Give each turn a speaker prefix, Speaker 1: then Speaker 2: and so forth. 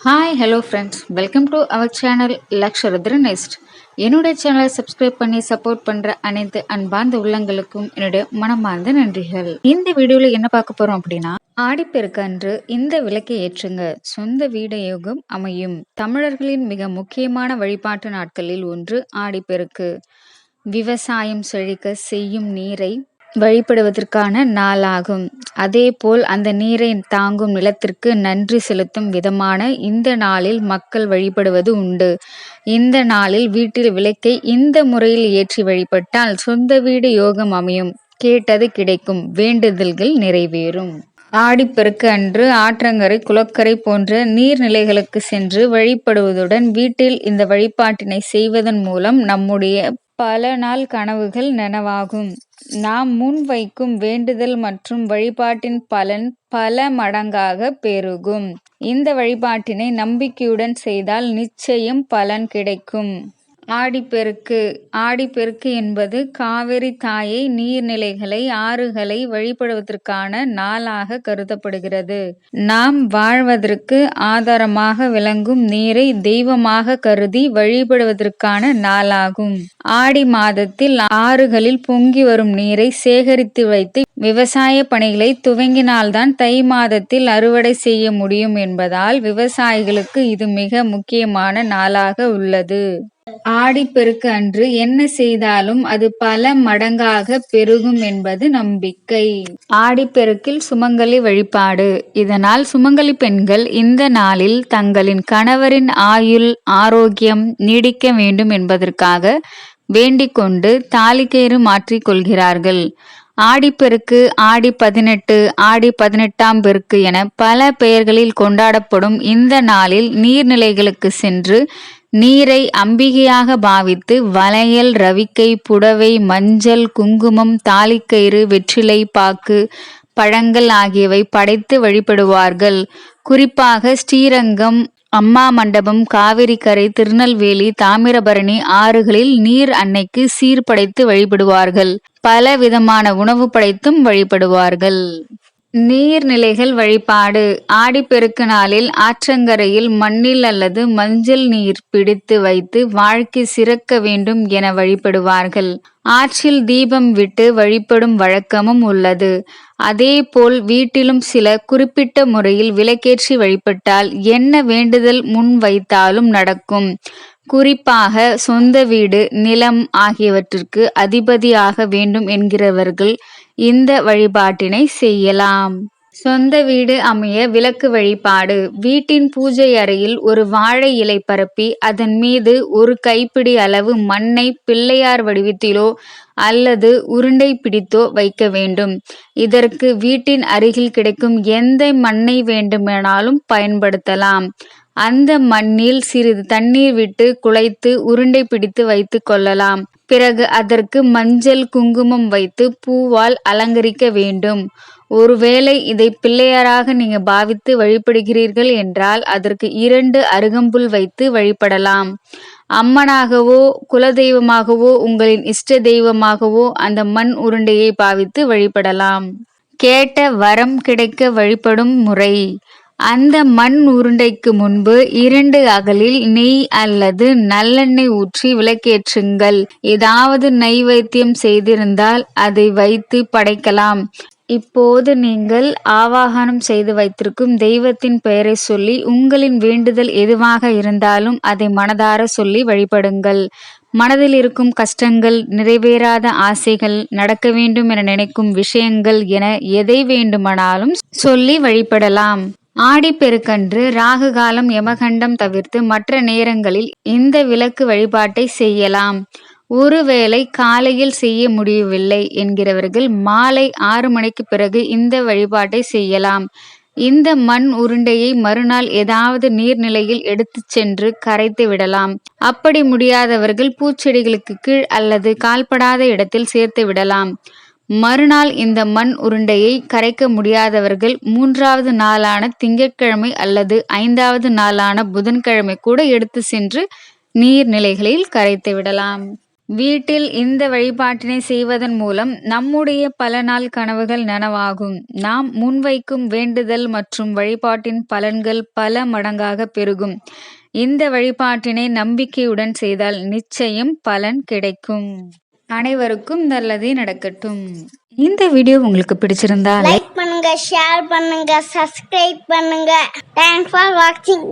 Speaker 1: Hi hello friends, welcome to our channel Laksharudra nest. என்னுடைய சேனலை subscribe பண்ணி சப்போர்ட் பண்ணுற அனைத்து அன்பார்ந்த உள்ளங்களுக்கும் என்னுடைய மனமார்ந்த நன்றிகள். இந்த வீடியோவில் என்ன பார்க்க போகிறோம் அப்படின்னா, ஆடிப்பெருக்கு அன்று இந்த விளக்கை ஏற்றுங்க, சொந்த வீடு யோகம் அமையும். தமிழர்களின் மிக முக்கியமான வழிபாட்டு நாட்களில் ஒன்று ஆடிப்பெருக்கு. விவசாயம் செழிக்க செய்யும் நீரை வழிபடுவதற்கான நாளாகும். அதேபோல் அந்த நீரை தாங்கும் நிலத்திற்கு நன்றி செலுத்தும் விதமான இந்த நாளில் மக்கள் வழிபடுவது உண்டு. இந்த நாளில் வீட்டில் விளக்கை இந்த முறையில் ஏற்றி வழிபட்டால் சொந்த வீடு யோகம் அமையும், கேட்டது கிடைக்கும், வேண்டுதல்கள் நிறைவேறும். ஆடிப்பெருக்கு அன்று ஆற்றங்கரை, குளக்கரை போன்ற நீர்நிலைகளுக்கு சென்று வழிபடுவதுடன் வீட்டில் இந்த வழிபாட்டினை செய்வதன் மூலம் நம்முடைய பல நாள் கனவுகள் நனவாகும். நாம் முன் வைக்கும் வேண்டுதல் மற்றும் வழிபாட்டின் பலன் பல மடங்காக பெருகும். இந்த வழிபாட்டினை நம்பிக்கையுடன் செய்தால் நிச்சயம் பலன் கிடைக்கும். ஆடிப்பெருக்கு. ஆடிப்பெருக்கு என்பது காவிரி தாயை, நீர்நிலைகளை, ஆறுகளை வழிபடுவதற்கான நாளாக கருதப்படுகிறது. நாம் வாழ்வதற்கு ஆதாரமாக விளங்கும் நீரை தெய்வமாக கருதி வழிபடுவதற்கான நாளாகும். ஆடி மாதத்தில் ஆறுகளில் பொங்கி வரும் நீரை சேகரித்து வைத்து விவசாய பணிகளை துவங்கினால்தான் தை மாதத்தில் அறுவடை செய்ய முடியும் என்பதால் விவசாயிகளுக்கு இது மிக முக்கியமான நாளாக உள்ளது. ஆடிப்பெருக்கு அன்று என்ன செய்தாலும் அது பல மடங்காக பெருகும் என்பது நம்பிக்கை. ஆடிப்பெருக்கில் சுமங்கலி வழிபாடு. இதனால் சுமங்கலி பெண்கள் இந்த நாளில் தங்களின் கணவரின் ஆயுள் ஆரோக்கியம் நீடிக்க வேண்டும் என்பதற்காக வேண்டிக் கொண்டு தாலிக்கயிறு மாற்றிக் கொள்கிறார்கள். ஆடிப்பெருக்கு, ஆடி 18, ஆடி 18ஆம் பெருக்கு என பல பெயர்களில் கொண்டாடப்படும் இந்த நாளில் நீர்நிலைகளுக்கு சென்று நீரை அம்பிகையாக பாவித்து வளையல், ரவிக்கை, புடவை, மஞ்சள், குங்குமம், தாலிக்கயிறு, வெற்றிலை பாக்கு, பழங்கள் ஆகியவை படைத்து வழிபடுவார்கள். குறிப்பாக ஸ்ரீரங்கம், அம்மா மண்டபம், காவிரிக்கரை, திருநெல்வேலி, தாமிரபரணி ஆறுகளில் நீர் அன்னைக்கு சீர்படைத்து வழிபடுவார்கள். பல விதமான உணவு படைத்தும் வழிபடுவார்கள். நீர்நிலைகள் வழிபாடு. ஆடிப்பெருக்கு நாளில் ஆற்றங்கரையில் மண்ணில் அல்லது மஞ்சள் நீர் பிடித்து வைத்து வாழ்க்கை சிறக்க வேண்டும் என வழிபடுவார்கள். ஆற்றில் தீபம் விட்டு வழிபடும் வழக்கமும் உள்ளது. அதேபோல் வீட்டிலும் சில குறிப்பிட்ட முறையில் விளக்கேற்றி வழிபட்டால் என்ன வேண்டுதல் முன் வைத்தாலும் நடக்கும். குறிப்பாக சொந்த வீடு, நிலம் ஆகியவற்றிற்கு அதிபதியாக வேண்டும் என்கிறவர்கள் இந்த வழிபாட்டினை செய்யலாம். சொந்த வீடு அமைய விளக்கு வழிபாடு. வீட்டின் பூஜை அறையில் ஒரு வாழை இலை பரப்பி அதன் மீது ஒரு கைப்பிடி அளவு மண்ணை பிள்ளையார் வடிவத்திலோ அல்லது உருண்டை பிடித்தோ வைக்க வேண்டும். இதற்கு வீட்டின் அருகில் கிடைக்கும் எந்த மண்ணை வேண்டுமானாலும் பயன்படுத்தலாம். அந்த மண்ணில் சிறிது தண்ணீர் விட்டு குழைத்து உருண்டை பிடித்து வைத்து கொள்ளலாம். பிறகு அதற்கு மஞ்சள், குங்குமம் வைத்து பூவால் அலங்கரிக்க வேண்டும். ஒருவேளை இதை பிள்ளையாராக நீங்க பாவித்து வழிபடுகிறீர்கள் என்றால் அதற்கு 2 அருகம்புல் வைத்து வழிபடலாம். அம்மனாகவோ குலதெய்வமாகவோ உங்களின் இஷ்ட தெய்வமாகவோ அந்த மண் உருண்டையை பாவித்து வழிபடலாம். கேட்ட வரம் கிடைக்க வழிபடும் முறை. அந்த மண் உருண்டைக்கு முன்பு 2 அகலில் நெய் அல்லது நல்லெண்ணெய் ஊற்றி விளக்கேற்றுங்கள். ஏதாவது நைவேத்தியம் செய்திருந்தால் அதை வைத்து படைக்கலாம். இப்போது நீங்கள் ஆவாகனம் செய்து வைத்திருக்கும் தெய்வத்தின் பெயரை சொல்லி உங்களின் வேண்டுதல் எதுவாக இருந்தாலும் அதை மனதார சொல்லி வழிபடுங்கள். மனதில் இருக்கும் கஷ்டங்கள், நிறைவேறாத ஆசைகள், நடக்க வேண்டும் என நினைக்கும் விஷயங்கள் என எதை வேண்டுமானாலும் சொல்லி வழிபடலாம். ஆடிப்பெருக்கன்று ராகு காலம், யமகண்டம் தவிர்த்து மற்ற நேரங்களில் இந்த விளக்கு வழிபாட்டை செய்யலாம். ஒருவேளை காலையில் செய்ய முடியவில்லை என்கிறவர்கள் மாலை 6 மணிக்கு பிறகு இந்த வழிபாட்டை செய்யலாம். இந்த மண் உருண்டையை மறுநாள் ஏதாவது நீர்நிலையில் எடுத்து சென்று கரைத்து விடலாம். அப்படி முடியாதவர்கள் பூச்செடிகளுக்கு கீழ் அல்லது கால்படாத இடத்தில் சேர்த்து விடலாம். மறுநாள் இந்த மண் உருண்டையை கரைக்க முடியாதவர்கள் 3வது நாளான திங்கட்கிழமை அல்லது 5வது நாளான புதன்கிழமை கூட எடுத்து சென்று நீர்நிலைகளில் கரைத்து விடலாம். வீட்டில் இந்த வழிபாட்டினை செய்வதன் மூலம் நம்முடைய பல நாள் கனவுகள் நனவாகும். நாம் முன்வைக்கும் வேண்டுதல் மற்றும் வழிபாட்டின் பலன்கள் பல மடங்காக பெருகும். இந்த வழிபாட்டினை நம்பிக்கையுடன் செய்தால் நிச்சயம் பலன் கிடைக்கும். அனைவருக்கும் நல்லதே நடக்கட்டும். இந்த வீடியோ உங்களுக்கு பிடிச்சிருந்தா
Speaker 2: லைக் பண்ணுங்க, ஷேர் பண்ணுங்க, சப்ஸ்கிரைப் பண்ணுங்க. தேங்க்ஸ் ஃபார் வாட்சிங்.